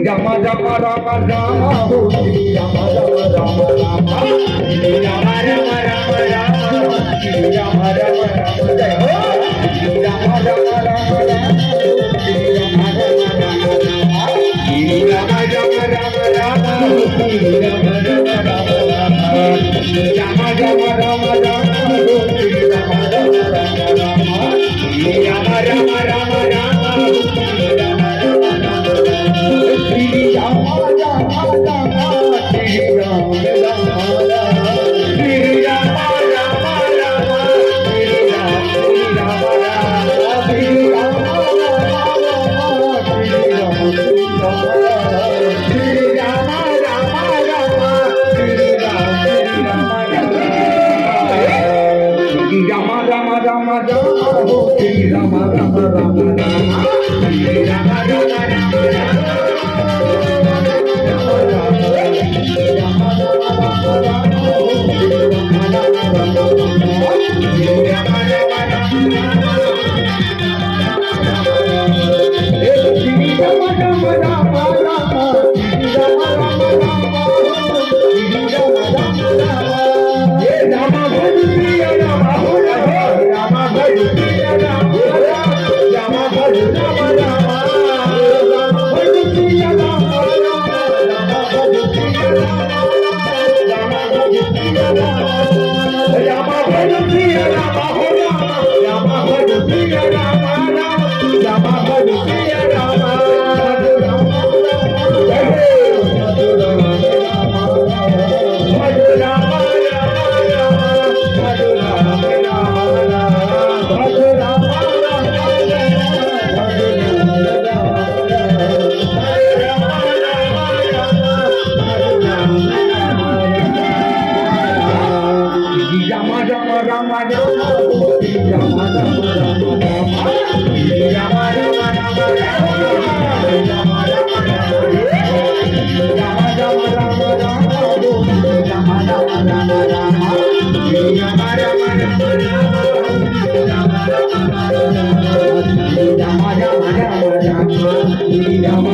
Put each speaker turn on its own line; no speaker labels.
Rama Rama Rama Rama Ho Shri Rama Rama Rama Rama Shri Rama Rama Rama Rama Shri Rama Rama Rama Jai Ho Shri Rama Rama Rama Rama Shri Rama Rama Rama Rama Shri Rama Rama Rama Rama Shri Rama Rama Rama Rama Shri Rama Rama Rama Rama Shri Rama Rama Rama Rama Shri Rama Rama Rama Rama Shri Rama Rama